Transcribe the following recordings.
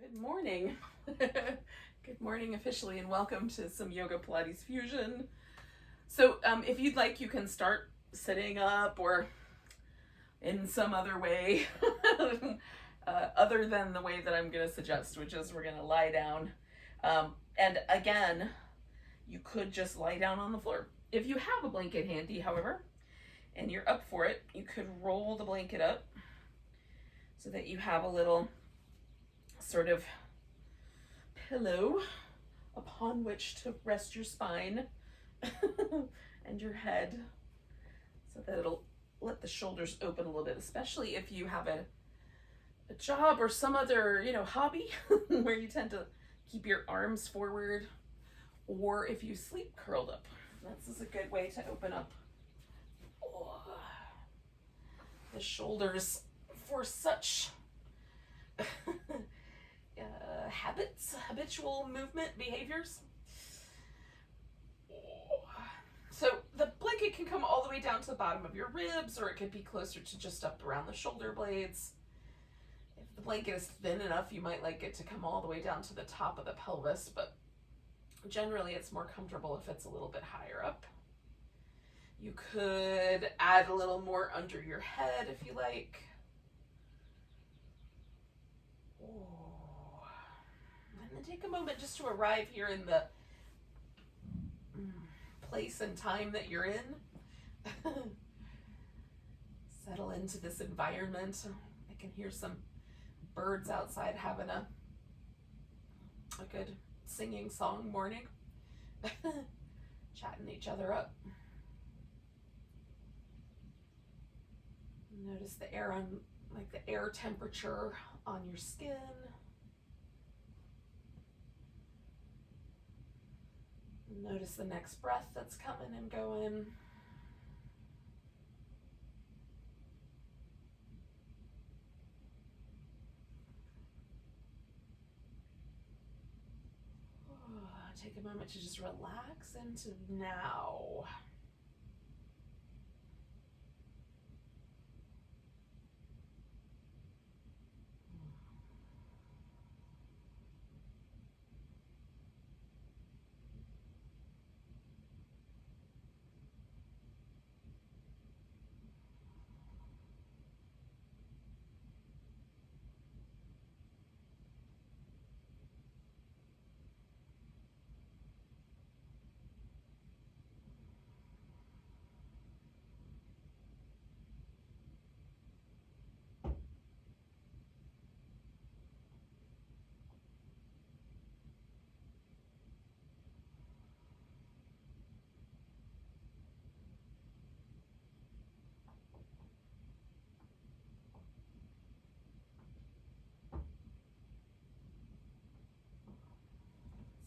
Good morning. Good morning officially, and welcome to some Yoga Pilates Fusion. So if you'd like, you can start sitting up or in some other way other than the way that I'm going to suggest, which is we're going to lie down. And again, you could just lie down on the floor. If you have a blanket handy, however, and you're up for it, you could roll the blanket up so that you have a little sort of pillow upon which to rest your spine and your head, so that it'll let the shoulders open a little bit, especially if you have a job or some other, hobby where you tend to keep your arms forward, or if you sleep curled up. This is a good way to open up the shoulders for such habitual movement behaviors. So the blanket can come all the way down to the bottom of your ribs, or it could be closer to just up around the shoulder blades. If the blanket is thin enough, you might like it to come all the way down to the top of the pelvis, but generally it's more comfortable if it's a little bit higher up. You could add a little more under your head if you like. And then take a moment just to arrive here in the place and time that you're in. Settle into this environment. I can hear some birds outside having a good singing song morning. Chatting each other up. Notice the air the air temperature on your skin. Notice the next breath that's coming and going. Take a moment to just relax into now.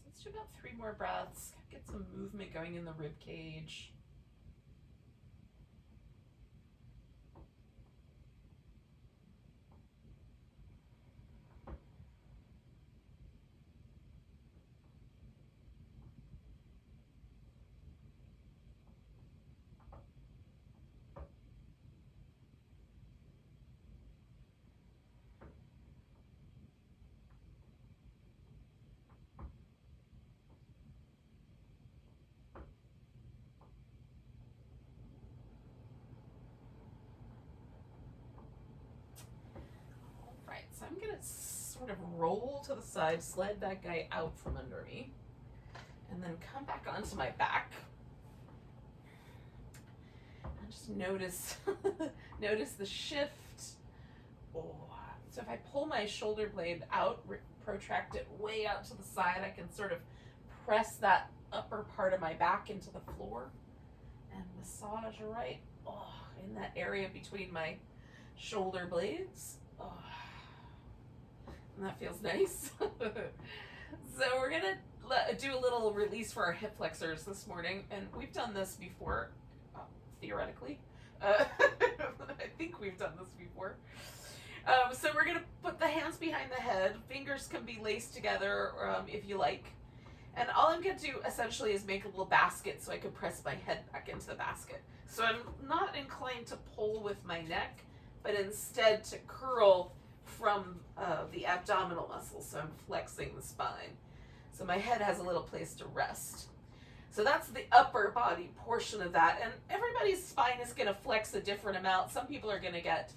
Let's do about 3 more breaths. Get some movement going in the rib cage. So I'm going to sort of roll to the side, sled that guy out from under me, and then come back onto my back. And just notice the shift. So if I pull my shoulder blade out, protract it way out to the side, I can sort of press that upper part of my back into the floor and massage right in that area between my shoulder blades. And that feels nice. So we're gonna do a little release for our hip flexors this morning, and we've done this before, theoretically. I think we've done this before. So we're gonna put the hands behind the head. Fingers can be laced together if you like. And all I'm gonna do essentially is make a little basket so I can press my head back into the basket. So I'm not inclined to pull with my neck, but instead to curl from the abdominal muscles. So I'm flexing the spine. So my head has a little place to rest. So that's the upper body portion of that. And everybody's spine is going to flex a different amount. Some people are going to get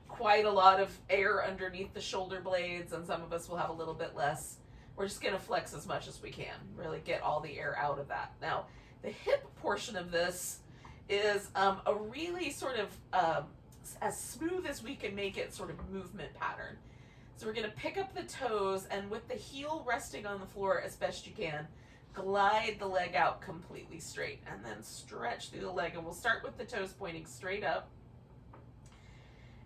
quite a lot of air underneath the shoulder blades, and some of us will have a little bit less. We're just going to flex as much as we can, really get all the air out of that. Now, the hip portion of this is a really sort of as smooth as we can make it sort of movement pattern. So we're going to pick up the toes, and with the heel resting on the floor as best you can, glide the leg out completely straight, and then stretch through the leg. And we'll start with the toes pointing straight up,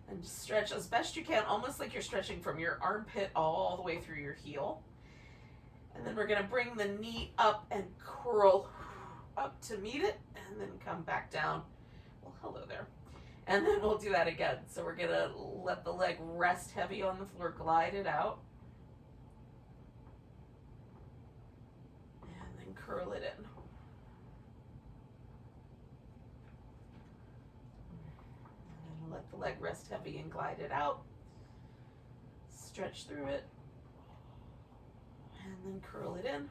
and just stretch as best you can, almost like you're stretching from your armpit all the way through your heel. And then we're going to bring the knee up and curl up to meet it, and then come back down. Well, hello there. And then we'll do that again. So we're going to let the leg rest heavy on the floor, glide it out, and then curl it in. And then let the leg rest heavy and glide it out. Stretch through it, and then curl it in.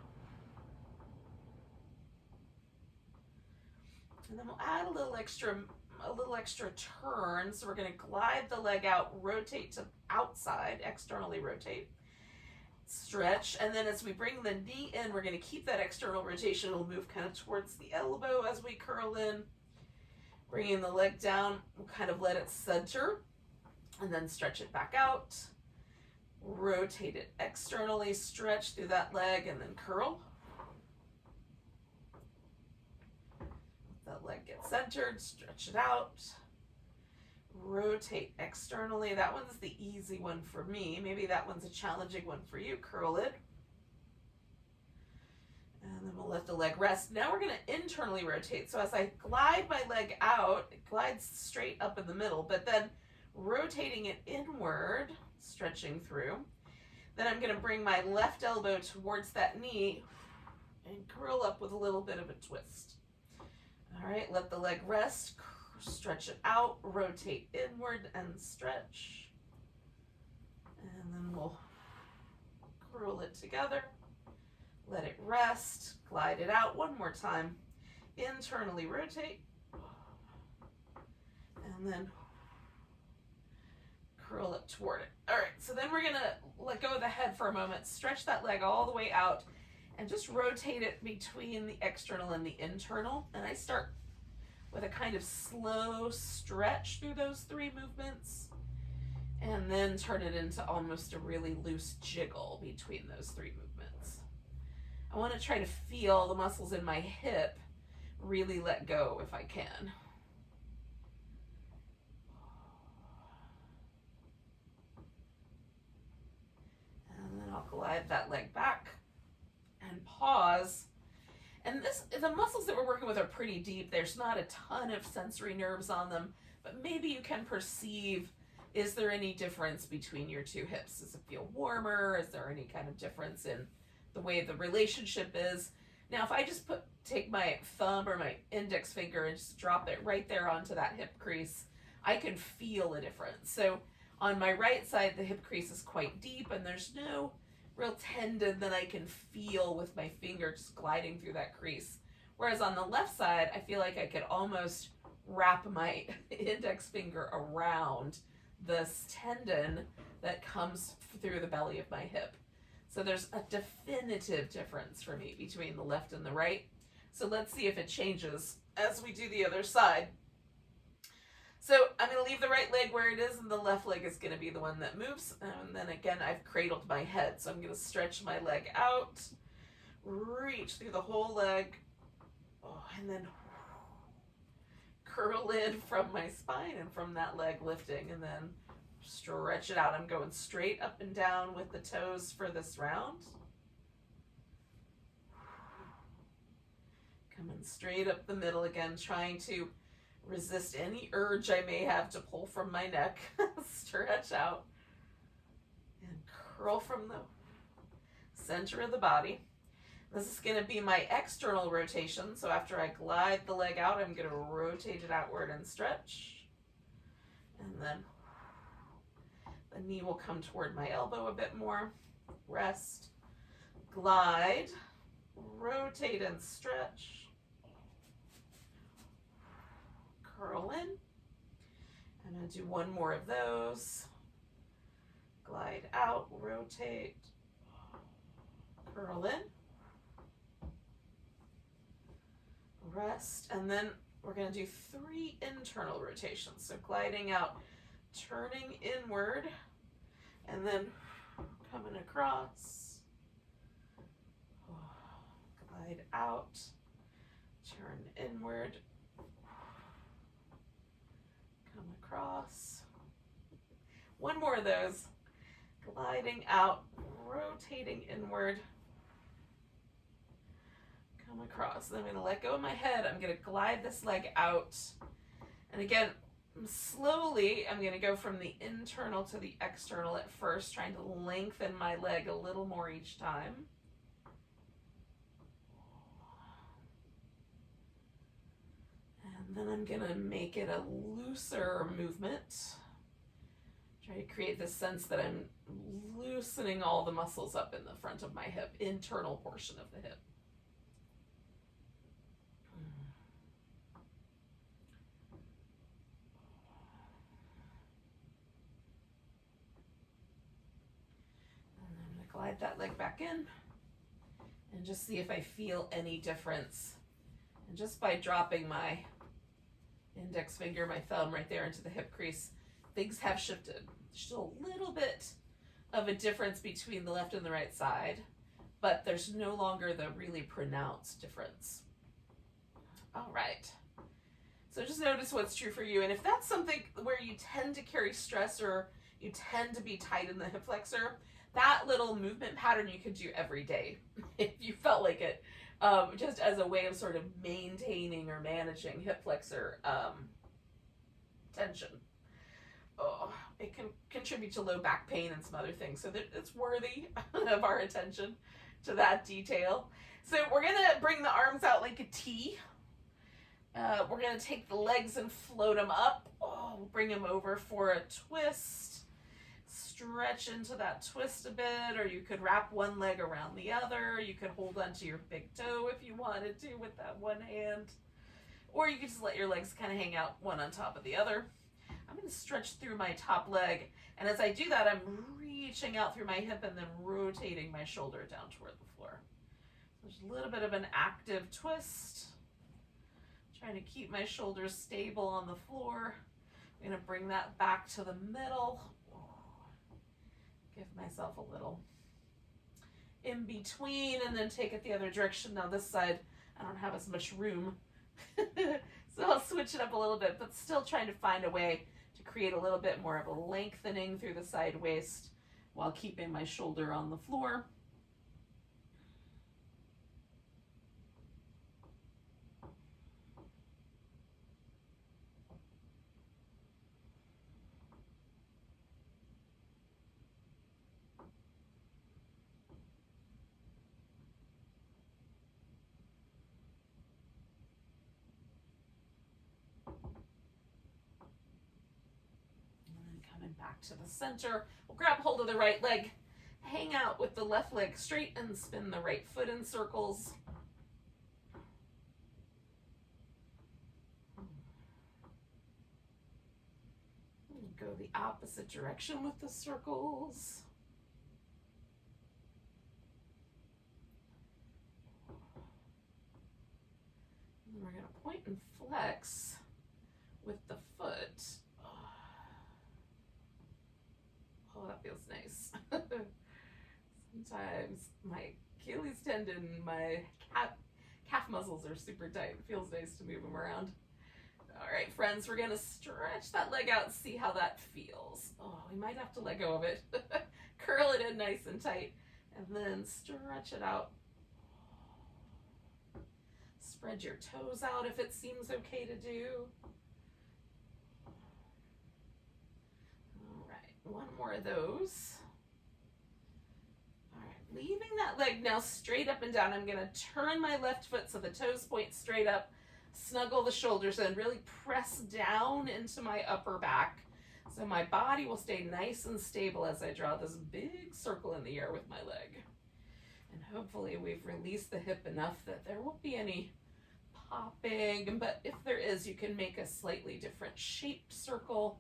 And then we'll add a little extra turn. So we're going to glide the leg out, rotate to outside, externally rotate, stretch, and then as we bring the knee in, we're going to keep that external rotation. It'll move kind of towards the elbow as we curl in. Bringing the leg down, we'll kind of let it center, and then stretch it back out. Rotate it externally, stretch through that leg, and then curl. Let that leg get centered, stretch it out. Rotate externally. That one's the easy one for me. Maybe that one's a challenging one for you. Curl it. And then we'll let the leg rest. Now we're going to internally rotate. So as I glide my leg out, it glides straight up in the middle, but then rotating it inward, stretching through. Then I'm going to bring my left elbow towards that knee and curl up with a little bit of a twist. All right, let the leg rest, stretch it out, rotate inward and stretch. And then we'll curl it together, let it rest, glide it out one more time, internally rotate, and then curl it toward it. All right, so then we're gonna let go of the head for a moment, stretch that leg all the way out, and just rotate it between the external and the internal. And I start with a kind of slow stretch through those three movements, and then turn it into almost a really loose jiggle between those three movements. I want to try to feel the muscles in my hip really let go if I can. And then I'll glide that leg back and pause. And the muscles that we're working with are pretty deep. There's not a ton of sensory nerves on them, but maybe you can perceive, is there any difference between your two hips? Does it feel warmer? Is there any kind of difference in the way the relationship is? Now, if I just take my thumb or my index finger and just drop it right there onto that hip crease, I can feel a difference. So on my right side, the hip crease is quite deep, and there's no real tendon that I can feel with my finger just gliding through that crease. Whereas on the left side, I feel like I could almost wrap my index finger around this tendon that comes through the belly of my hip. So there's a definitive difference for me between the left and the right. So let's see if it changes as we do the other side. So I'm going to leave the right leg where it is, and the left leg is going to be the one that moves. And then again, I've cradled my head. So I'm going to stretch my leg out, reach through the whole leg, and then curl in from my spine and from that leg lifting, and then stretch it out. I'm going straight up and down with the toes for this round. Coming straight up the middle again, trying to resist any urge I may have to pull from my neck. Stretch out and curl from the center of the body. This is going to be my external rotation. So after I glide the leg out, I'm going to rotate it outward and stretch. And then The knee will come toward my elbow a bit more. Rest, glide, rotate and stretch. Curl in. I'm going to do one more of those. Glide out, rotate, curl in. Rest, and then we're going to do 3 internal rotations. So gliding out, turning inward, and then coming across. Glide out, turn inward, come across. One more of those. Gliding out, rotating inward, come across. Then I'm going to let go of my head. I'm going to glide this leg out. And again, slowly, I'm going to go from the internal to the external at first, trying to lengthen my leg a little more each time. And then I'm going to make it a looser movement. Try to create this sense that I'm loosening all the muscles up in the front of my hip, internal portion of the hip. And I'm going to glide that leg back in and just see if I feel any difference. And just by dropping my index finger, my thumb right there into the hip crease, things have shifted. There's still a little bit of a difference between the left and the right side, but there's no longer the really pronounced difference. All right. So just notice what's true for you. And if that's something where you tend to carry stress or you tend to be tight in the hip flexor, that little movement pattern you could do every day if you felt like it, just as a way of sort of maintaining or managing hip flexor tension. Oh, it can contribute to low back pain and some other things, so that it's worthy of our attention to that detail. So we're going to bring the arms out like a T. We're going to take the legs and float them up. We'll bring them over for a twist. Stretch into that twist a bit, or you could wrap one leg around the other. You could hold onto your big toe if you wanted to with that one hand, or you could just let your legs kind of hang out one on top of the other. I'm going to stretch through my top leg, and as I do that, I'm reaching out through my hip and then rotating my shoulder down toward the floor. There's a little bit of an active twist, trying to keep my shoulders stable on the floor. I'm going to bring that back to the middle. Give myself a little in between, and then take it the other direction. Now this side, I don't have as much room, so I'll switch it up a little bit, but still trying to find a way to create a little bit more of a lengthening through the side waist while keeping my shoulder on the floor. Back to the center. We'll grab hold of the right leg, hang out with the left leg straight, and spin the right foot in circles. Go the opposite direction with the circles. And we're going to point and flex with the foot. Oh, that feels nice. Sometimes my Achilles tendon, my calf muscles are super tight. It feels nice to move them around. All right, friends, we're going to stretch that leg out and see how that feels. Oh, we might have to let go of it. Curl it in nice and tight, and then stretch it out. Spread your toes out if it seems okay to do. One more of those. All right, leaving that leg now straight up and down. I'm going to turn my left foot so the toes point straight up, snuggle the shoulders in, really press down into my upper back So my body will stay nice and stable as I draw this big circle in the air with my leg. And hopefully we've released the hip enough that there won't be any popping, but if there is, you can make a slightly different shaped circle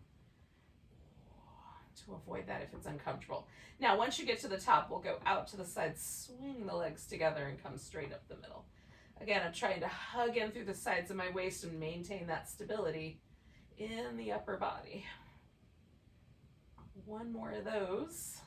to avoid that if it's uncomfortable. Now, once you get to the top, we'll go out to the side, swing the legs together and come straight up the middle. Again, I'm trying to hug in through the sides of my waist and maintain that stability in the upper body. One more of those.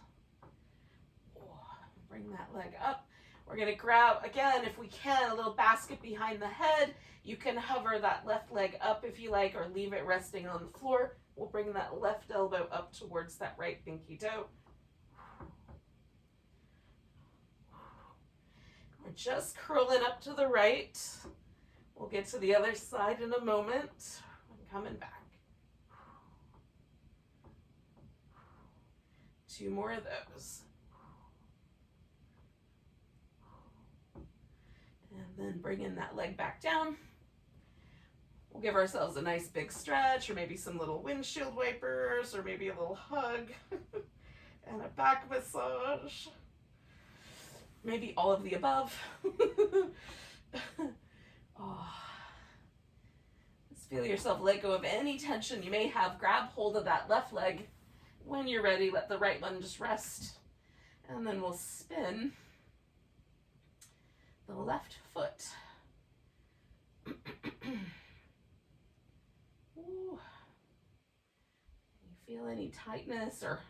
Bring that leg up. We're going to grab, again, if we can, a little basket behind the head. You can hover that left leg up if you like, or leave it resting on the floor. We'll bring that left elbow up towards that right pinky toe. We're just curling up to the right. We'll get to the other side in a moment. I'm coming back. 2 more of those. And then bringing that leg back down. We'll give ourselves a nice big stretch, or maybe some little windshield wipers, or maybe a little hug and a back massage. Maybe all of the above. Oh. Just feel yourself let go of any tension you may have. Grab hold of that left leg. When you're ready, let the right one just rest. And then we'll spin the left foot. Ooh. You feel any tightness, or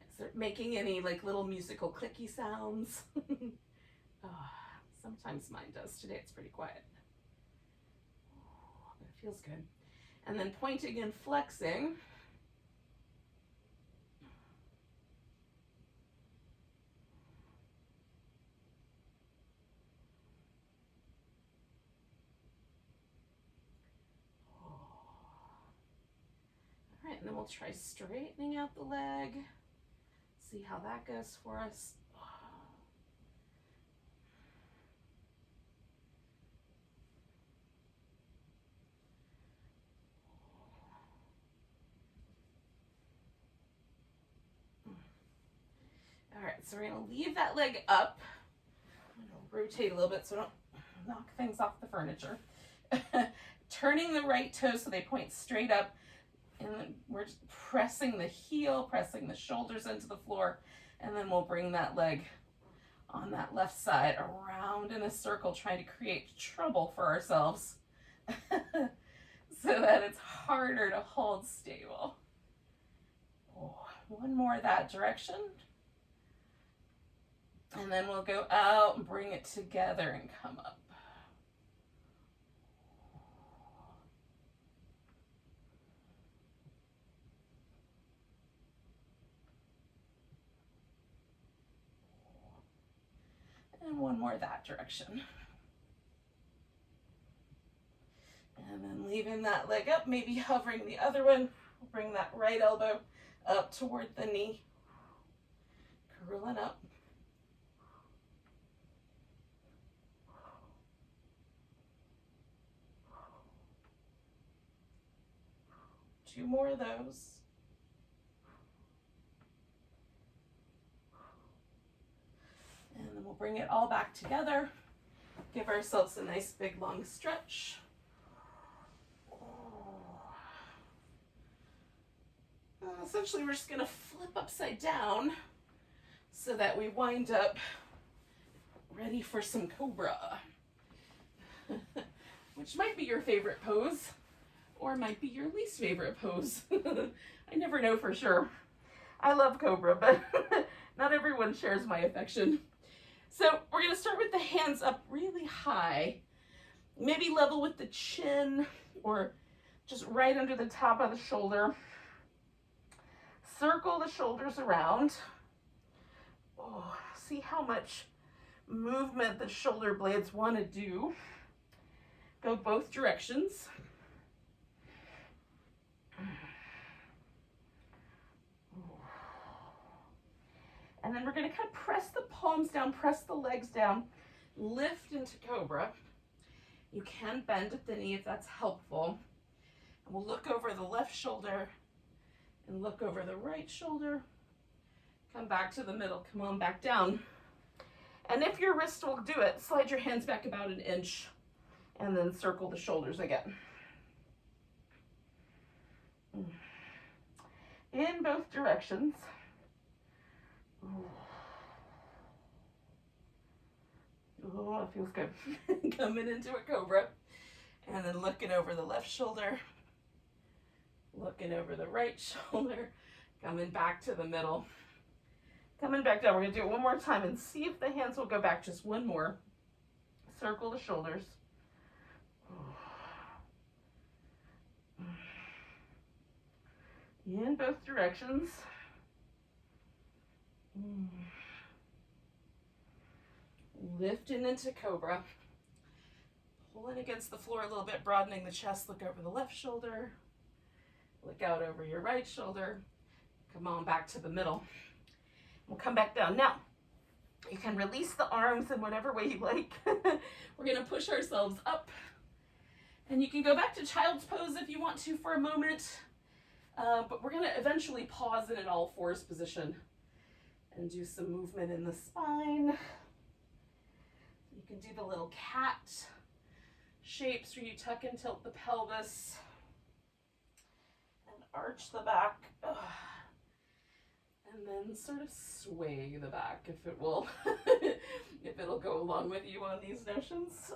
is it making any like little musical clicky sounds? Oh, sometimes mine does. Today it's pretty quiet. Ooh, but it feels good. And then pointing and flexing. And then we'll try straightening out the leg. See how that goes for us. All right, so we're gonna leave that leg up. I'm gonna rotate a little bit so I don't knock things off the furniture. Turning the right toes so they point straight up. And then we're just pressing the heel, pressing the shoulders into the floor, and then we'll bring that leg on that left side around in a circle, trying to create trouble for ourselves so that it's harder to hold stable. Oh, one more that direction. And then we'll go out and bring it together and come up. And one more that direction. And then leaving that leg up, maybe hovering the other one. Bring that right elbow up toward the knee. Curling up. Two more of those. And then we'll bring it all back together. Give ourselves a nice big long stretch. Essentially, we're just going to flip upside down so that we wind up ready for some Cobra, which might be your favorite pose or might be your least favorite pose. I never know for sure. I love Cobra, but not everyone shares my affection. So we're going to start with the hands up really high, maybe level with the chin or just right under the top of the shoulder. Circle the shoulders around. Oh, see how much movement the shoulder blades want to do. Go both directions. And then we're going to kind of press the palms down, press the legs down, lift into Cobra. You can bend at the knee if that's helpful. And we'll look over the left shoulder and look over the right shoulder. Come back to the middle, come on back down. And if your wrist will do it, slide your hands back about an inch and then circle the shoulders again. In both directions. Oh, that feels good. Coming into a cobra. And then looking over the left shoulder. Looking over the right shoulder. Coming back to the middle. Coming back down. We're going to do it one more time and see if the hands will go back. Just one more. Circle the shoulders. In both directions. Lifting into Cobra. Pulling against the floor a little bit, broadening the chest. Look over the left shoulder. Look out over your right shoulder. Come on back to the middle. We'll come back down. Now, you can release the arms in whatever way you like. We're going to push ourselves up. And you can go back to child's pose if you want to for a moment. But we're going to eventually pause in an all fours position and do some movement in the spine. You can do the little cat shapes where you tuck and tilt the pelvis and arch the back. And then sort of sway the back if it will, if it'll go along with you on these notions.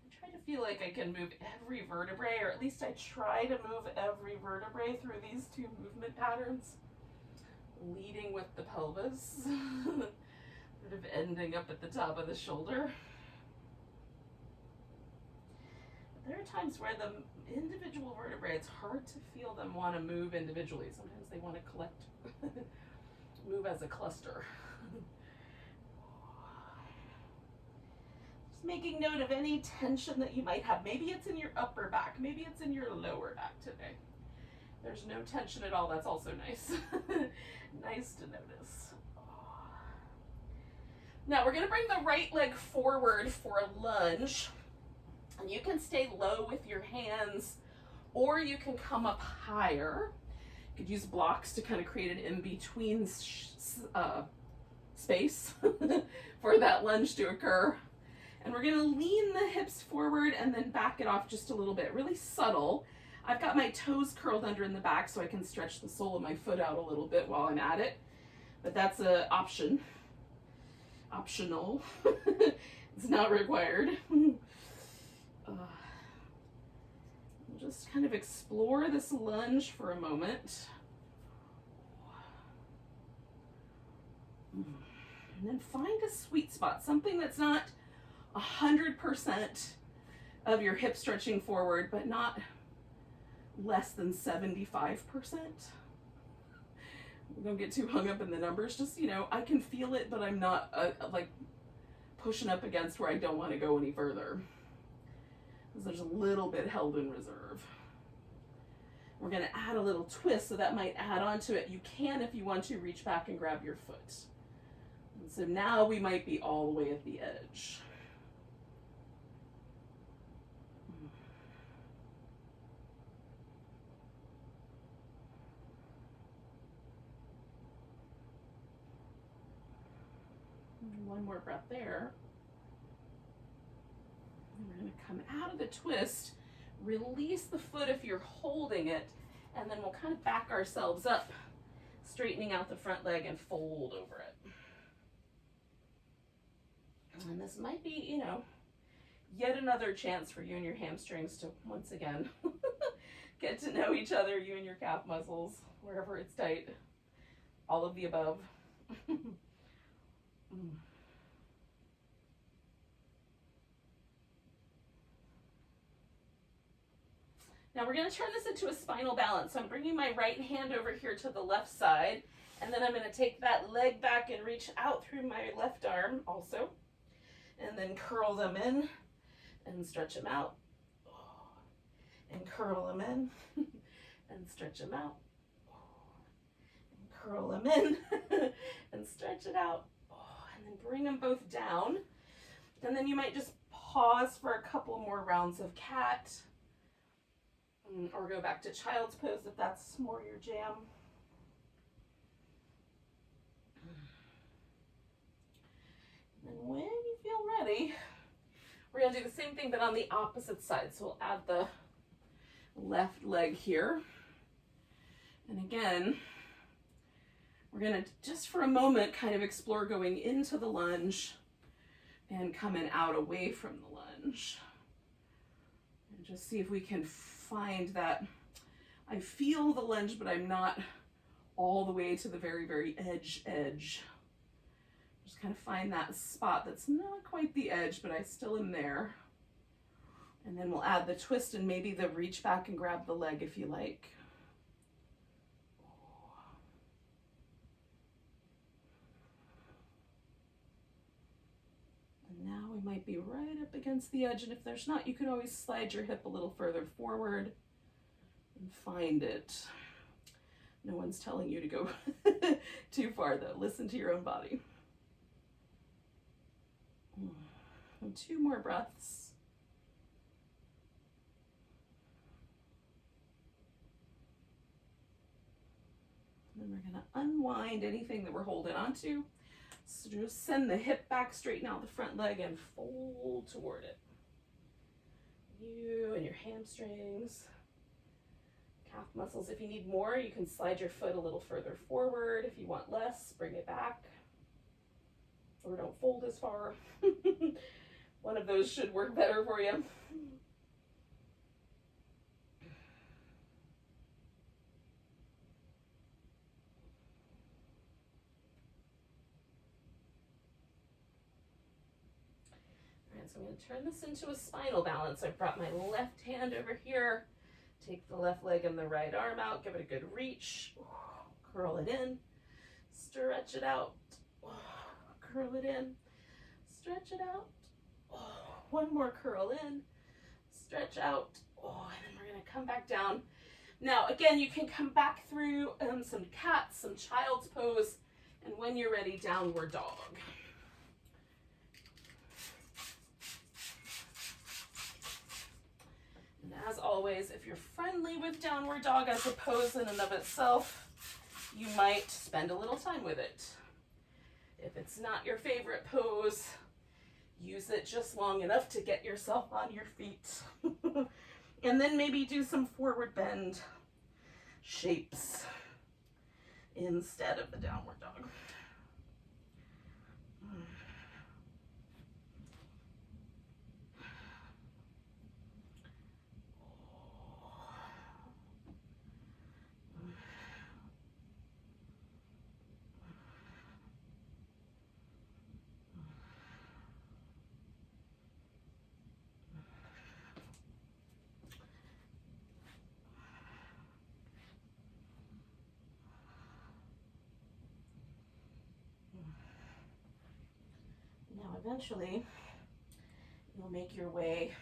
I try to feel like I can move every vertebrae, or at least I try to move every vertebrae through these two movement patterns, leading with the pelvis, sort of ending up at the top of the shoulder. There are times where the individual vertebrae, it's hard to feel them want to move individually. Sometimes they want to collect, move as a cluster. Just making note of any tension that you might have. Maybe it's in your upper back. Maybe it's in your lower back today. There's no tension at all. That's also nice. Nice to notice. Now we're going to bring the right leg forward for a lunge. And you can stay low with your hands, or you can come up higher. You could use blocks to kind of create an in-between space for that lunge to occur. And we're going to lean the hips forward and then back it off just a little bit, really subtle. I've got my toes curled under in the back so I can stretch the sole of my foot out a little bit while I'm at it. But that's an option. Optional. It's not required. Just kind of explore this lunge for a moment. And then find a sweet spot, something that's not 100% of your hip stretching forward, but not less than 75%. Don't get too hung up in the numbers. Just, I can feel it, but I'm not like pushing up against where I don't want to go any further. There's a little bit held in reserve. We're going to add a little twist, so that might add on to it. You can, if you want to, reach back and grab your foot. And so now we might be all the way at the edge. One more breath there. We're going to come out of the twist, release the foot if you're holding it, and then we'll kind of back ourselves up, straightening out the front leg and fold over it. And this might be, yet another chance for you and your hamstrings to, once again, get to know each other, you and your calf muscles, wherever it's tight, all of the above. Now we're going to turn this into a spinal balance. So I'm bringing my right hand over here to the left side, and then I'm going to take that leg back and reach out through my left arm also, and then curl them in and stretch them out, and curl them in and stretch them out, and curl them in and stretch it out, and then bring them both down. And then you might just pause for a couple more rounds of cat, or go back to child's pose if that's more your jam. And when you feel ready, we're going to do the same thing but on the opposite side. So we'll add the left leg here. And again, we're going to just for a moment kind of explore going into the lunge and coming out away from the lunge. And just see if we can find that. I feel the lunge, but I'm not all the way to the very, very edge. Just kind of find that spot that's not quite the edge, but I still am there. And then we'll add the twist and maybe the reach back and grab the leg if you like. Now we might be right up against the edge, and if there's not, you can always slide your hip a little further forward and find it. No one's telling you to go too far though. Listen to your own body. And 2 more breaths. And then we're going to unwind anything that we're holding on to. So just send the hip back, straighten out the front leg, and fold toward it. You and your hamstrings, calf muscles. If you need more, you can slide your foot a little further forward. If you want less, bring it back. Or don't fold as far. One of those should work better for you. So I'm going to turn this into a spinal balance. I've brought my left hand over here. Take the left leg and the right arm out. Give it a good reach. Curl it in. Stretch it out. Curl it in. Stretch it out. One more curl in. Stretch out. And then we're going to come back down. Now, again, you can come back through some cat, some child's pose, and when you're ready, downward dog. And as always, if you're friendly with downward dog as a pose in and of itself, you might spend a little time with it. If it's not your favorite pose, use it just long enough to get yourself on your feet. And then maybe do some forward bend shapes instead of the downward dog. Eventually, you'll make your way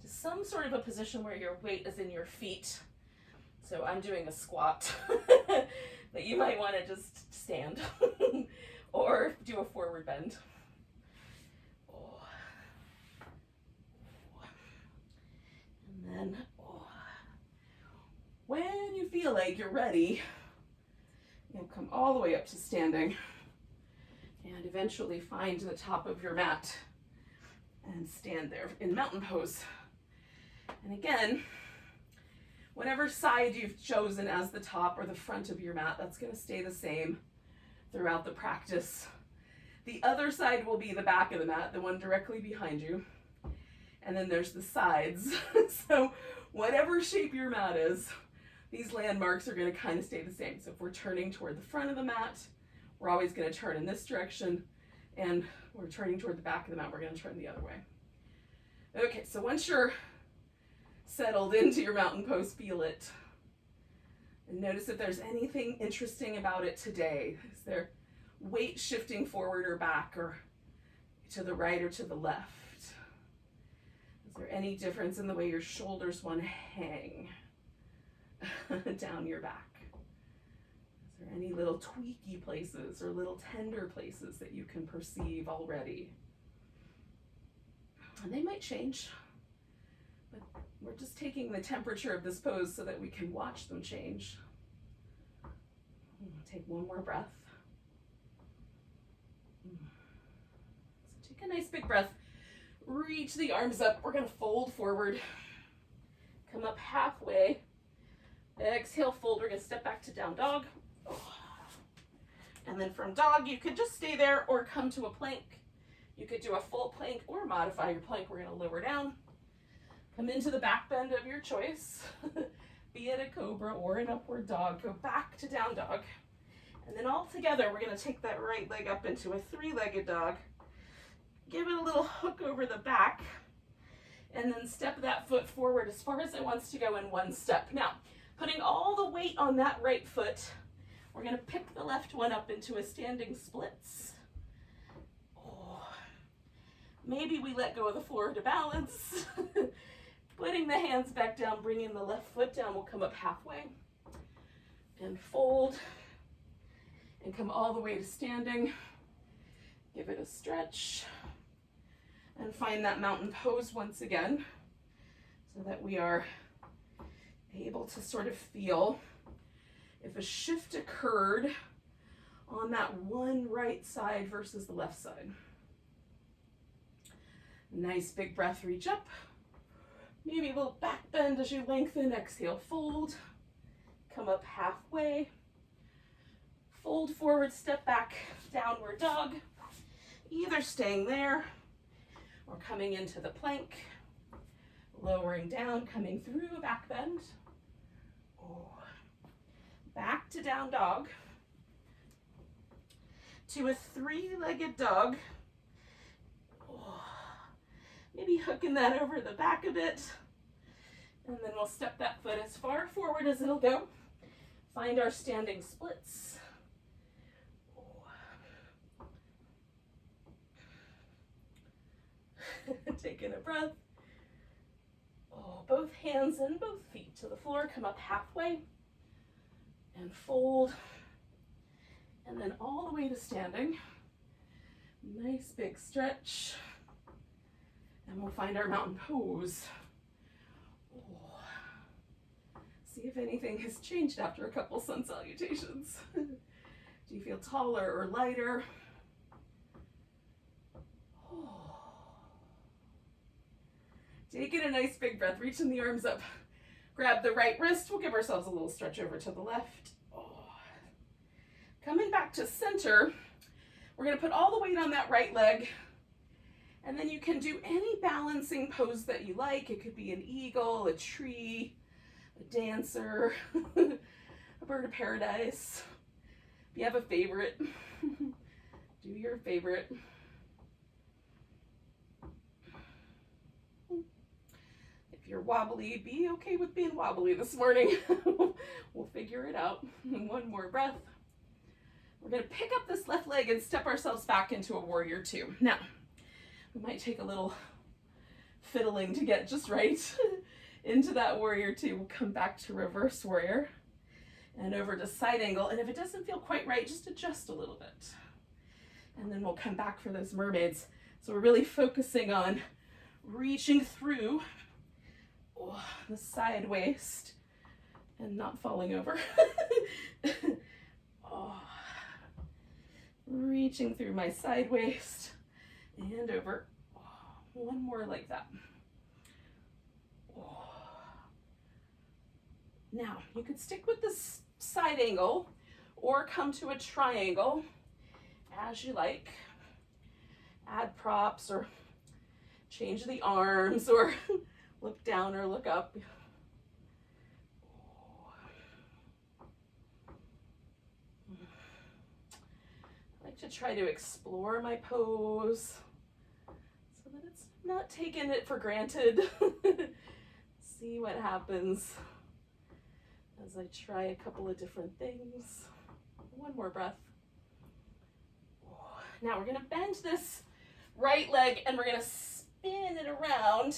to some sort of a position where your weight is in your feet. So I'm doing a squat, but you might want to just stand or do a forward bend. And then when you feel like you're ready, you'll come all the way up to standing. And eventually find the top of your mat and stand there in mountain pose. And again, whatever side you've chosen as the top or the front of your mat, that's going to stay the same throughout the practice. The other side will be the back of the mat, the one directly behind you. And then there's the sides. So whatever shape your mat is, these landmarks are going to kind of stay the same. So if we're turning toward the front of the mat, we're always going to turn in this direction, and we're turning toward the back of the mat, we're going to turn the other way. Okay, so once you're settled into your mountain pose, feel it. And notice if there's anything interesting about it today. Is there weight shifting forward or back, or to the right or to the left? Is there any difference in the way your shoulders want to hang down your back? Is there any little tweaky places or little tender places that you can perceive already? And they might change, but we're just taking the temperature of this pose so that we can watch them change. Take one more breath. So take a nice big breath. Reach the arms up. We're going to fold forward. Come up halfway. Exhale, fold. We're going to step back to down dog. And then from dog, you could just stay there or come to a plank. You could do a full plank or modify your plank. We're going to lower down. Come into the back bend of your choice. Be it a cobra or an upward dog. Go back to down dog. And then all together, we're going to take that right leg up into a three-legged dog. Give it a little hook over the back. And then step that foot forward as far as it wants to go in one step. Now, putting all the weight on that right foot, we're going to pick the left one up into a standing splits. Maybe we let go of the floor to balance. Putting the hands back down, bringing the left foot down. We'll come up halfway and fold and come all the way to standing. Give it a stretch and find that mountain pose once again so that we are able to sort of feel if a shift occurred on that one right side versus the left side. Nice big breath, reach up. Maybe a little back bend as you lengthen. Exhale, fold. Come up halfway. Fold forward, step back, downward dog. Either staying there or coming into the plank. Lowering down, coming through a back bend. Back to down dog. To a three-legged dog. Maybe hooking that over the back a bit. And then we'll step that foot as far forward as it'll go. Find our standing splits. Taking a breath. Both hands and both feet to the floor. Come up halfway and fold. And then all the way to standing. Nice big stretch. And we'll find our mountain pose. See if anything has changed after a couple sun salutations. Do you feel taller or lighter? Taking a nice big breath, reaching the arms up. Grab the right wrist. We'll give ourselves a little stretch over to the left. Coming back to center, we're going to put all the weight on that right leg. And then you can do any balancing pose that you like. It could be an eagle, a tree, a dancer, a bird of paradise. If you have a favorite, do your favorite. If you're wobbly, be okay with being wobbly this morning. We'll figure it out. One more breath. We're going to pick up this left leg and step ourselves back into a warrior two. Now, we might take a little fiddling to get just right into that warrior two. We'll come back to reverse warrior and over to side angle. And if it doesn't feel quite right, just adjust a little bit. And then we'll come back for those mermaids. So we're really focusing on reaching through the side waist and not falling over. Reaching through my side waist and over. One more like that. Now, you could stick with this side angle or come to a triangle as you like. Add props or change the arms or look down or look up. I like to try to explore my pose so that it's not taking it for granted. See what happens as I try a couple of different things. One more breath. Now we're going to bend this right leg and we're going to spin it around.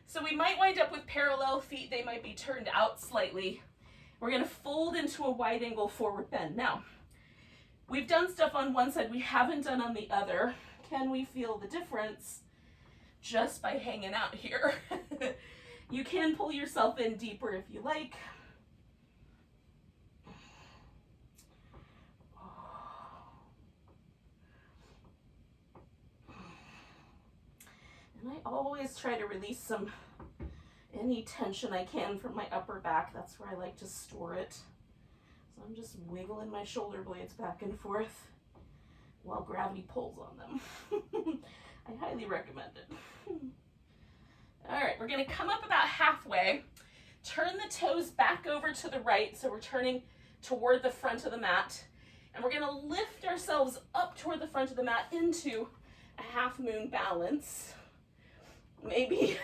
So we might wind up with parallel feet. They might be turned out slightly. We're going to fold into a wide angle forward bend. Now, we've done stuff on one side we haven't done on the other. Can we feel the difference just by hanging out here. You can pull yourself in deeper if you like. And I always try to release any tension I can from my upper back. That's where I like to store it. So I'm just wiggling my shoulder blades back and forth while gravity pulls on them. I highly recommend it. All right, we're gonna come up about halfway, turn the toes back over to the right, so we're turning toward the front of the mat, and we're gonna lift ourselves up toward the front of the mat into a half moon balance. Maybe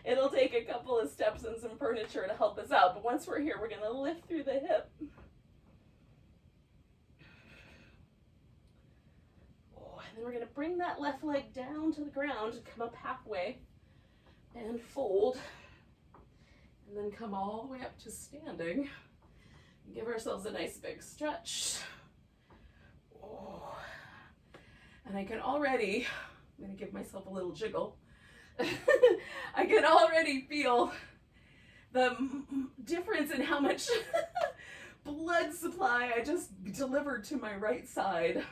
it'll take a couple of steps and some furniture to help us out, but once we're here, we're gonna lift through the hip. And then we're going to bring that left leg down to the ground and come up halfway and fold. And then come all the way up to standing. And give ourselves a nice big stretch. Oh. And I can already, I'm going to give myself a little jiggle. I can already feel the difference in how much blood supply I just delivered to my right side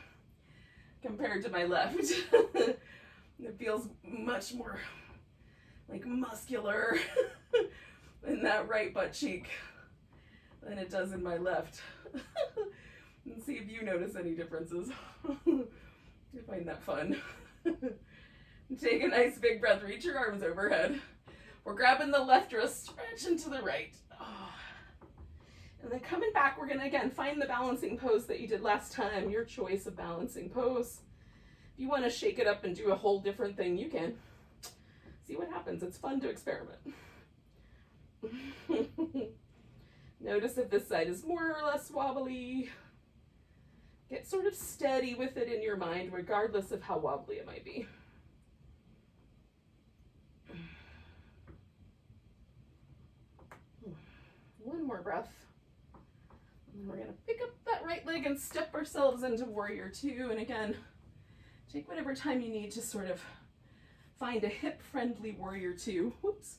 compared to my left. It feels much more like muscular in that right butt cheek than it does in my left. And see if you notice any differences. I find that fun. Take a nice big breath, reach your arms overhead. We're grabbing the left wrist, stretch into the right. And then coming back, we're gonna again find the balancing pose that you did last time, your choice of balancing pose. If you wanna shake it up and do a whole different thing, you can. See what happens, it's fun to experiment. Notice if this side is more or less wobbly. Get sort of steady with it in your mind, regardless of how wobbly it might be. One more breath. And we're gonna pick up that right leg and step ourselves into warrior two. And again, take whatever time you need to sort of find a hip-friendly warrior two. Whoops.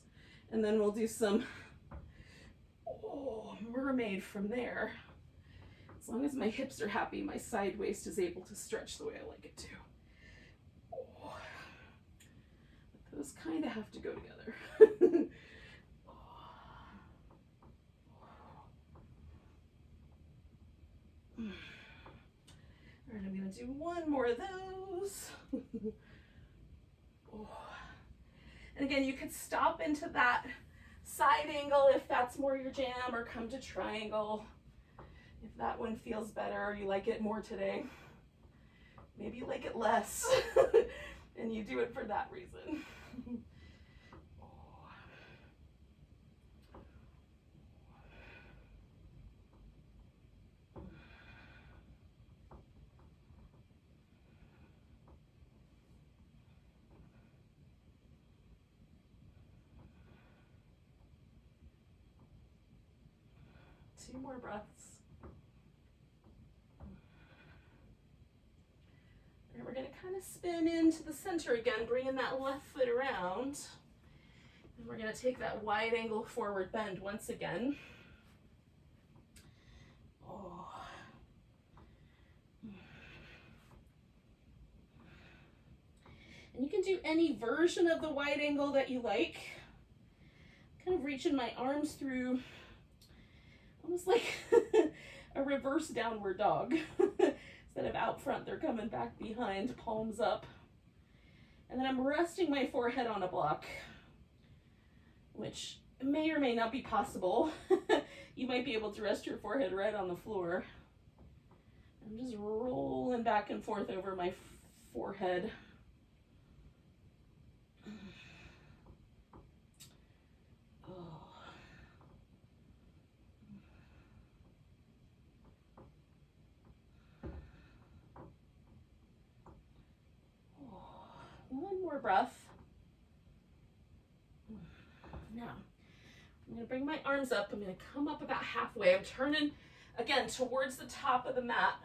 And then we'll do some mermaid from there. As long as my hips are happy, my side waist is able to stretch the way I like it to. But those kind of have to go together. All right, I'm gonna do one more of those. And again, you could stop into that side angle if that's more your jam, or come to triangle if that one feels better, or you like it more today. Maybe you like it less and you do it for that reason. Two more breaths. And we're going to kind of spin into the center again, bringing that left foot around. And we're going to take that wide angle forward bend once again. And you can do any version of the wide angle that you like. Kind of reaching my arms through, almost like a reverse downward dog. Instead of out front, they're coming back behind, palms up. And then I'm resting my forehead on a block, which may or may not be possible. You might be able to rest your forehead right on the floor. I'm just rolling back and forth over my forehead. One more breath. Now, I'm going to bring my arms up. I'm going to come up about halfway. I'm turning, again, towards the top of the mat.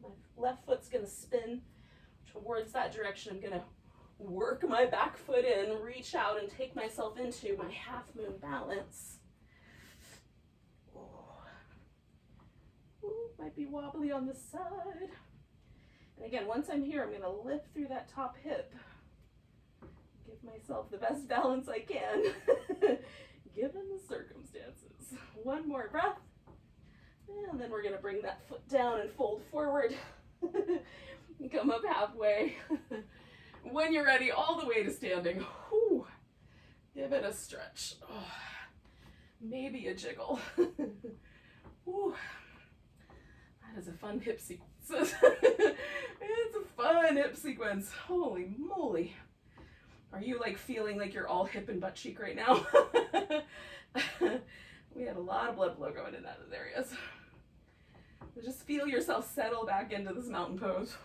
My left foot's going to spin towards that direction. I'm going to work my back foot in, reach out and take myself into my half moon balance. Ooh, might be wobbly on the side. And again, once I'm here, I'm going to lift through that top hip. Give myself the best balance I can, given the circumstances. One more breath. And then we're going to bring that foot down and fold forward. Come up halfway. When you're ready, all the way to standing. Whew. Give it a stretch. Oh, maybe a jiggle. Whew. That is a fun hip sequence. It's a fun hip sequence. Holy moly. Are you like feeling like you're all hip and butt cheek right now? We had a lot of blood flow going in those areas. So just feel yourself settle back into this mountain pose.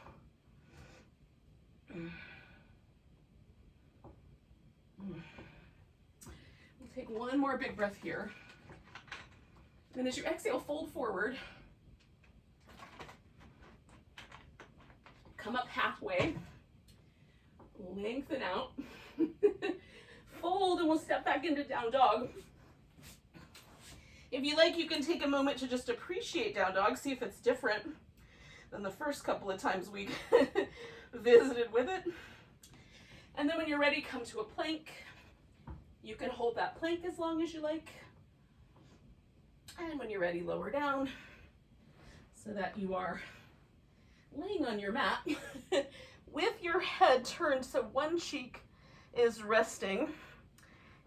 We'll take one more big breath here. And as you exhale, fold forward. Come up halfway. Lengthen out. Fold, and we'll step back into down dog. If you like, you can take a moment to just appreciate down dog, see if it's different than the first couple of times we visited with it. And then when you're ready, come to a plank. You can hold that plank as long as you like. And when you're ready, lower down so that you are laying on your mat with your head turned so one cheek is resting.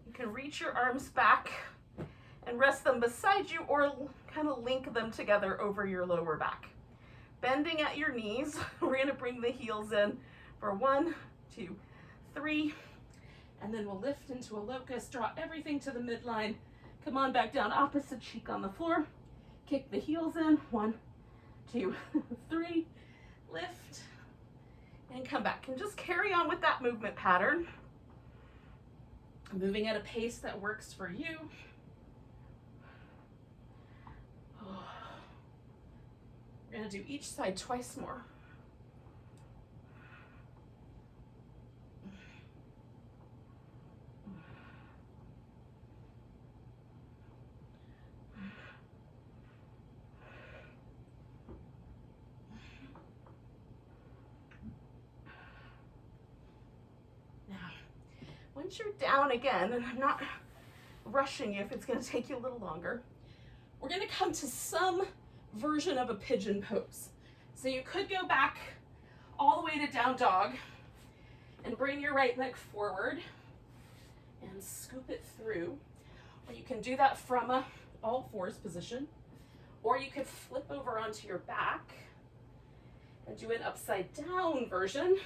You can reach your arms back and rest them beside you, or kind of link them together over your lower back. Bending at your knees, we're going to bring the heels in for 1, 2, 3, and then we'll lift into a locust, draw everything to the midline. Come on back down, opposite cheek on the floor. Kick the heels in, 1, 2, 3, lift, and come back. And just carry on with that movement pattern. Moving at a pace that works for you. We're going to do each side twice more. Now, once you're down again, and I'm not rushing you if it's going to take you a little longer, we're going to come to some version of a pigeon pose. So you could go back all the way to down dog and bring your right leg forward and scoop it through. Or you can do that from a all fours position. Or you could flip over onto your back and do an upside down version.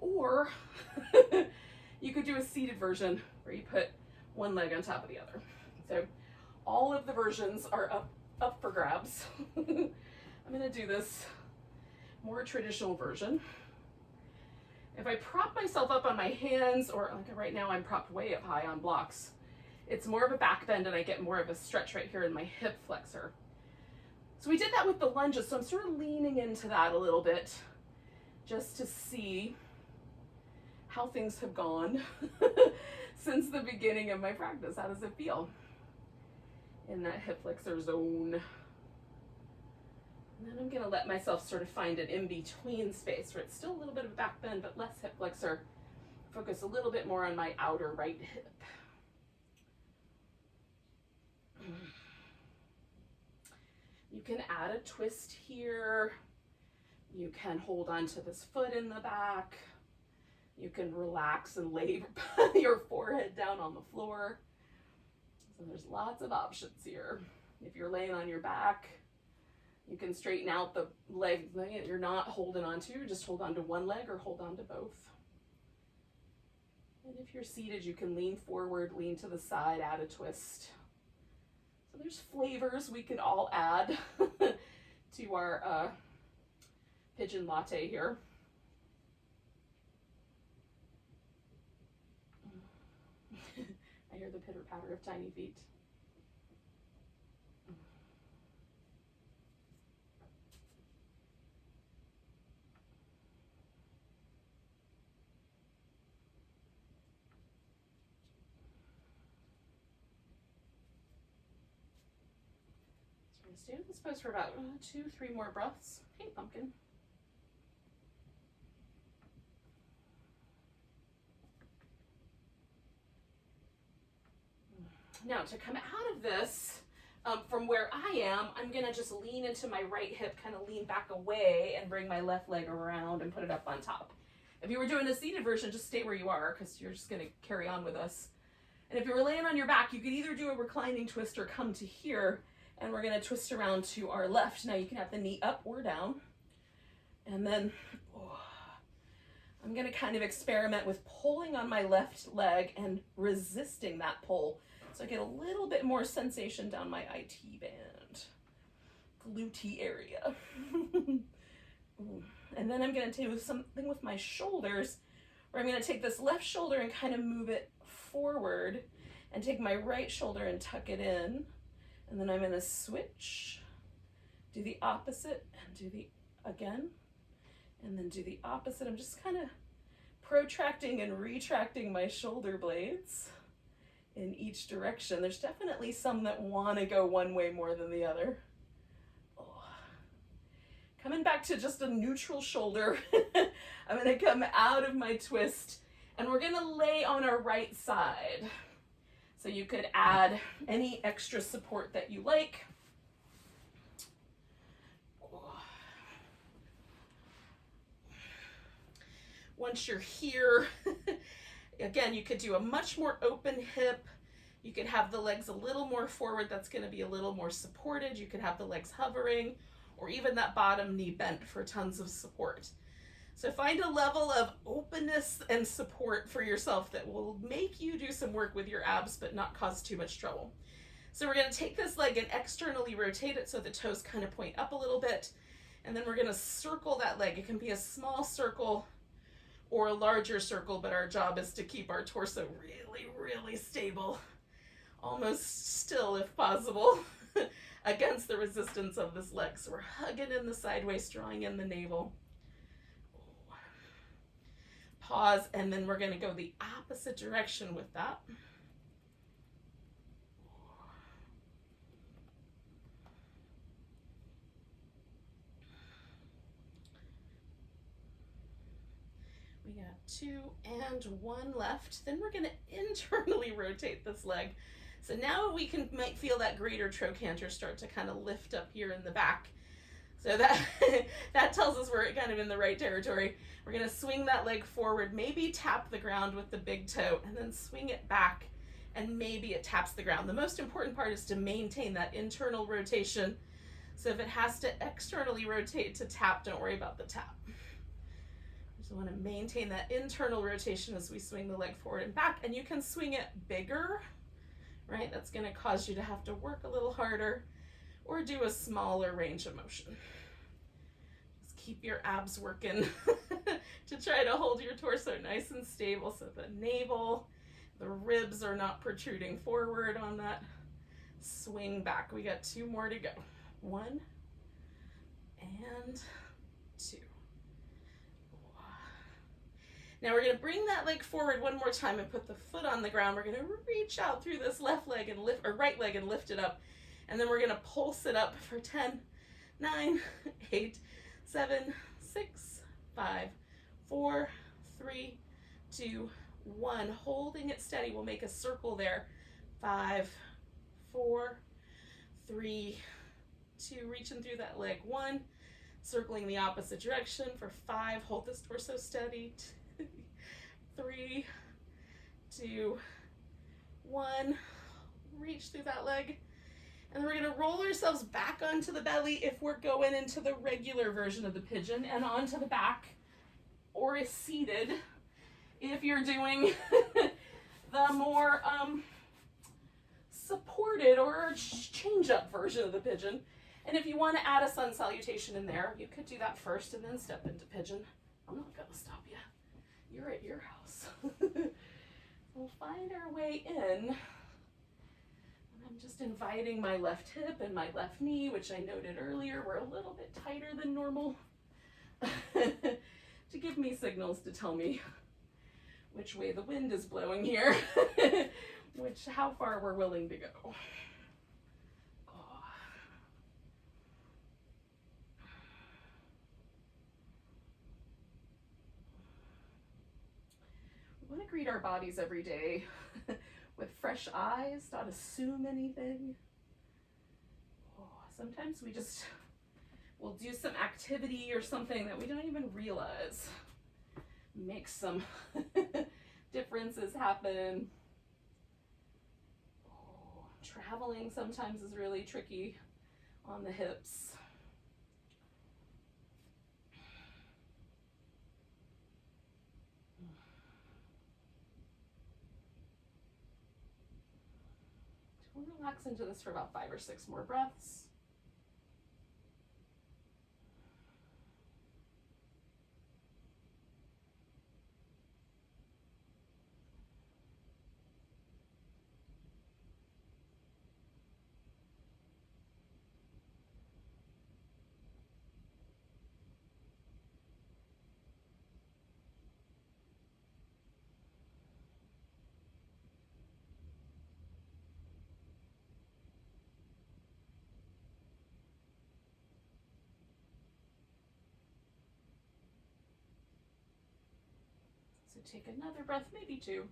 Or you could do a seated version where you put one leg on top of the other. So all of the versions are up for grabs. I'm going to do this more traditional version. If I prop myself up on my hands, or like right now I'm propped way up high on blocks, it's more of a back bend and I get more of a stretch right here in my hip flexor. So we did that with the lunges, so I'm sort of leaning into that a little bit just to see how things have gone since the beginning of my practice. How does it feel in that hip flexor zone? And then I'm going to let myself sort of find an in-between space where it's still a little bit of a back bend, but less hip flexor. Focus a little bit more on my outer right hip. You can add a twist here. You can hold on to this foot in the back. You can relax and lay your forehead down on the floor. So there's lots of options here. If you're laying on your back, you can straighten out the leg that you're not holding on to. Just hold on to one leg or hold on to both. And if you're seated, you can lean forward, lean to the side, add a twist. So there's flavors we could all add to our pigeon latte here. I hear the pitter patter of tiny feet. Stay in this pose for about 2-3 more breaths. Hey, pumpkin. Now, to come out of this, from where I am, I'm gonna just lean into my right hip, kind of lean back away and bring my left leg around and put it up on top. If you were doing a seated version, just stay where you are because you're just gonna carry on with us. And if you were laying on your back, you could either do a reclining twist or come to here, and we're gonna twist around to our left. Now you can have the knee up or down. And then I'm gonna kind of experiment with pulling on my left leg and resisting that pull. So I get a little bit more sensation down my IT band, glute area. And then I'm gonna do something with my shoulders, where I'm gonna take this left shoulder and kind of move it forward and take my right shoulder and tuck it in. And then I'm gonna switch, do the opposite and do the again, and then do the opposite. I'm just kind of protracting and retracting my shoulder blades in each direction. There's definitely some that want to go one way more than the other. Coming back to just a neutral shoulder, I'm going to come out of my twist and we're going to lay on our right side. So you could add any extra support that you like. Once you're here, again, you could do a much more open hip. You could have the legs a little more forward. That's going to be a little more supported. You could have the legs hovering, or even that bottom knee bent for tons of support. So find a level of openness and support for yourself that will make you do some work with your abs but not cause too much trouble. So we're going to take this leg and externally rotate it so the toes kind of point up a little bit. And then we're going to circle that leg. It can be a small circle or a larger circle, but our job is to keep our torso really, really stable, almost still if possible, against the resistance of this leg. So we're hugging in the sideways, drawing in the navel. Pause, and then we're going to go the opposite direction with that. We got 2 and 1 left. Then we're going to internally rotate this leg. So now we might feel that greater trochanter start to kind of lift up here in the back. So that that tells us we're kind of in the right territory. We're going to swing that leg forward, maybe tap the ground with the big toe, and then swing it back, and maybe it taps the ground. The most important part is to maintain that internal rotation. So if it has to externally rotate to tap, don't worry about the tap. Just want to maintain that internal rotation as we swing the leg forward and back, and you can swing it bigger, right? That's going to cause you to have to work a little harder, or do a smaller range of motion. Just keep your abs working to try to hold your torso nice and stable so the navel, the ribs are not protruding forward on that swing back. We got 2 more to go. 1 and 2. Now we're going to bring that leg forward one more time and put the foot on the ground. We're going to reach out through this left leg and lift, or right leg, and lift it up. And then we're going to pulse it up for 10, 9, 8, 7, 6, 5, 4, 3, 2, 1. Holding it steady. We'll make a circle there. 5, 4, 3, 2. Reaching through that leg. 1. Circling the opposite direction for 5. Hold this torso steady. 3, 2, 1. Reach through that leg. And we're going to roll ourselves back onto the belly if we're going into the regular version of the pigeon, and onto the back, or is seated if you're doing the more supported or change-up version of the pigeon. And if you want to add a sun salutation in there, you could do that first and then step into pigeon. I'm not going to stop you. You're at your house. We'll find our way in. I'm just inviting my left hip and my left knee, which I noted earlier were a little bit tighter than normal, to give me signals to tell me which way the wind is blowing here, how far we're willing to go. greet our bodies every day with fresh eyes, not assume anything. Oh, sometimes we'll do some activity or something that we don't even realize makes some differences happen. Oh, traveling sometimes is really tricky on the hips. We'll relax into this for about 5 or 6 more breaths. So take another breath, maybe 2.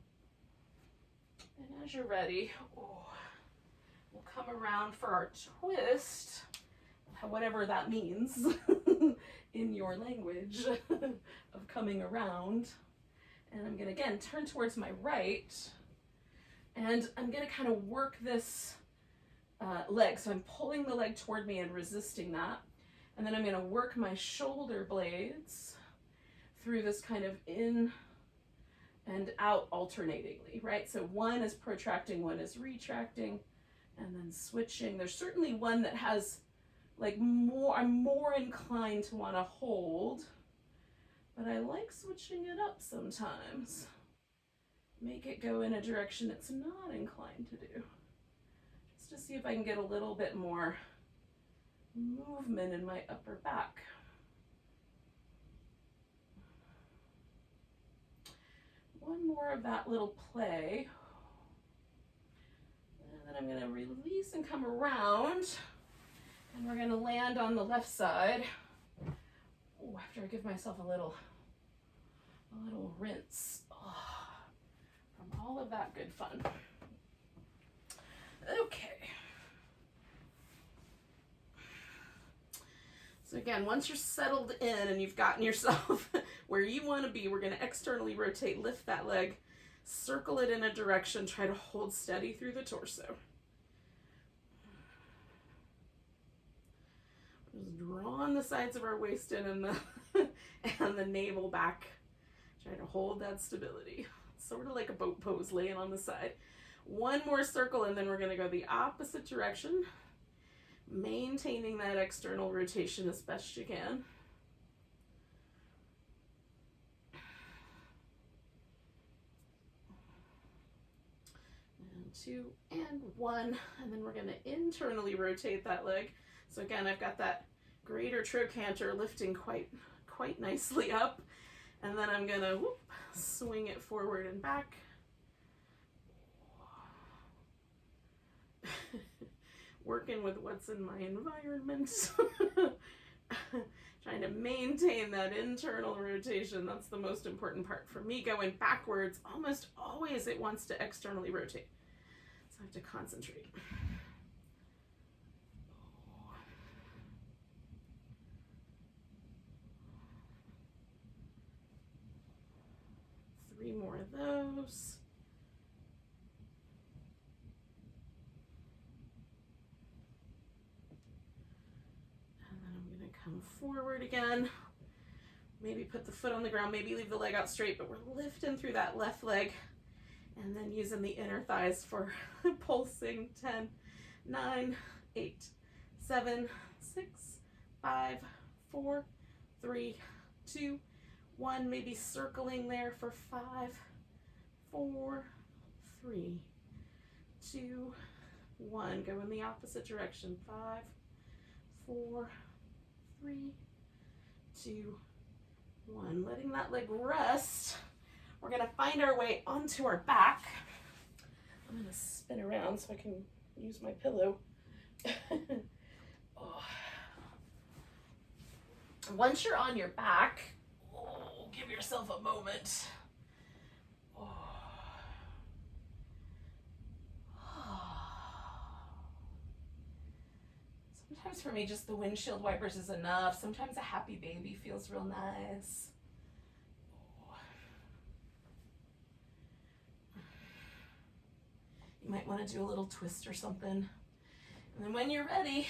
And as you're ready, we'll come around for our twist, whatever that means in your language of coming around. And I'm gonna, again, turn towards my right, and I'm gonna kind of work this leg. So I'm pulling the leg toward me and resisting that. And then I'm gonna work my shoulder blades through this kind of in and out alternatingly, right? So one is protracting, one is retracting, and then switching. There's certainly one that has like I'm more inclined to want to hold, but I like switching it up sometimes. Make it go in a direction it's not inclined to do. Just to see if I can get a little bit more movement in my upper back. One more of that little play. And then I'm going to release and come around. And we're going to land on the left side. Oh, after I give myself a little rinse from all of that good fun. Okay. So again, once you're settled in and you've gotten yourself where you want to be, we're going to externally rotate, lift that leg, circle it in a direction, try to hold steady through the torso. Just drawing the sides of our waist in and the navel back. Trying to hold that stability. Sort of like a boat pose, laying on the side. One more circle and then we're going to go the opposite direction. Maintaining that external rotation as best you can. And 2 and 1, and then we're going to internally rotate that leg. So again, I've got that greater trochanter lifting quite nicely up, and then I'm going to swing it forward and back. Working with what's in my environment. Trying to maintain that internal rotation. That's the most important part. For me, going backwards, almost always it wants to externally rotate. So I have to concentrate. 3 more of those. Come forward again. Maybe put the foot on the ground, maybe leave the leg out straight, but we're lifting through that left leg and then using the inner thighs for pulsing. 10, 9, 8, 7, 6, 5, 4, 3, 2, 1. Maybe circling there for 5, 4, 3, 2, 1. Go in the opposite direction. 5, 4, 3, 2, 1. Letting that leg rest. We're going to find our way onto our back. I'm going to spin around so I can use my pillow. Once you're on your back, give yourself a moment. Sometimes for me, just the windshield wipers is enough. Sometimes a happy baby feels real nice. You might want to do a little twist or something. And then when you're ready,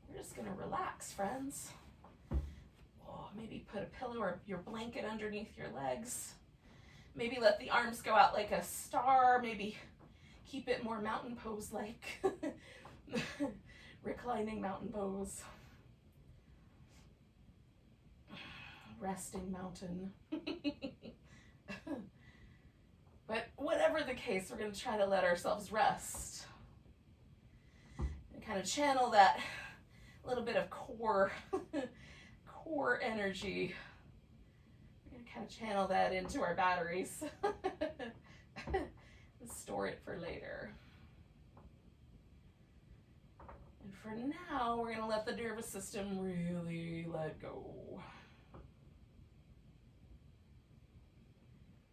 we're just going to relax, friends. Oh, maybe put a pillow or your blanket underneath your legs. Maybe let the arms go out like a star. Maybe keep it more mountain pose-like. Reclining mountain pose. Resting mountain. But whatever the case, we're going to try to let ourselves rest. And kind of channel that little bit of core energy. We're going to kind of channel that into our batteries. And store it for later. And for now, we're going to let the nervous system really let go.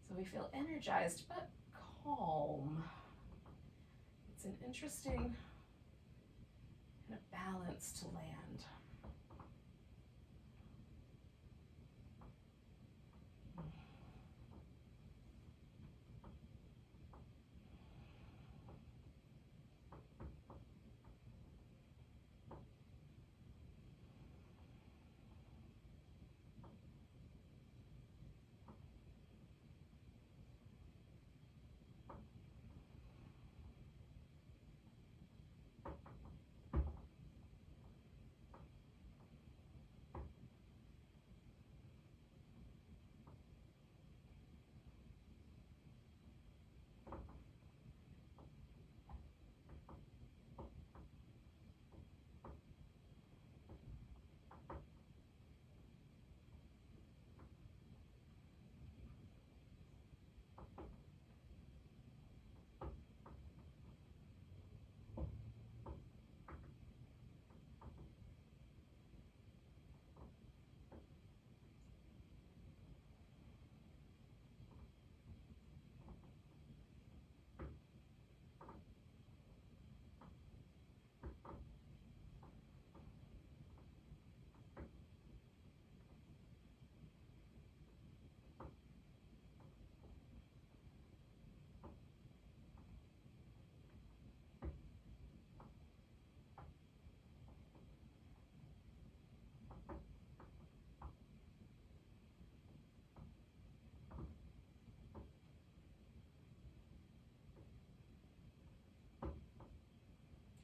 So we feel energized but calm. It's an interesting kind of balance to land.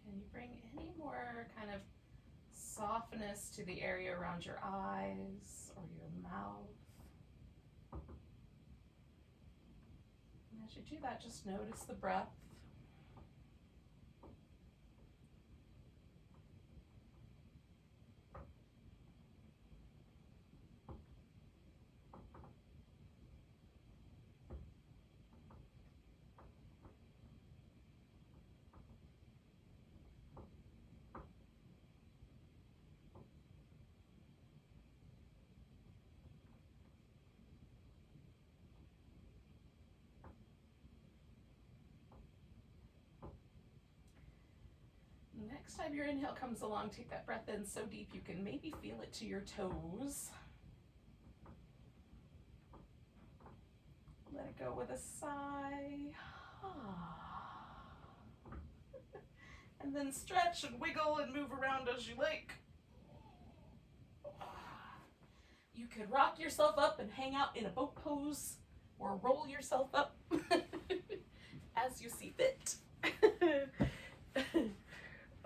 Can you bring any more kind of softness to the area around your eyes or your mouth? And as you do that, just notice the breath. Next time your inhale comes along, take that breath in so deep you can maybe feel it to your toes. Let it go with a sigh. And then stretch and wiggle and move around as you like. You could rock yourself up and hang out in a boat pose or roll yourself up as you see fit.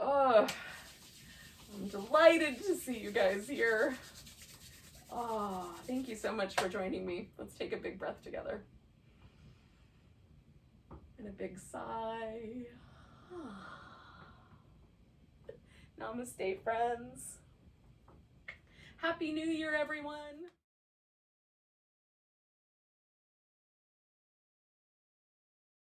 Oh, I'm delighted to see you guys here. Oh, thank you so much for joining me. Let's take a big breath together. And a big sigh. Namaste, friends. Happy New Year, everyone.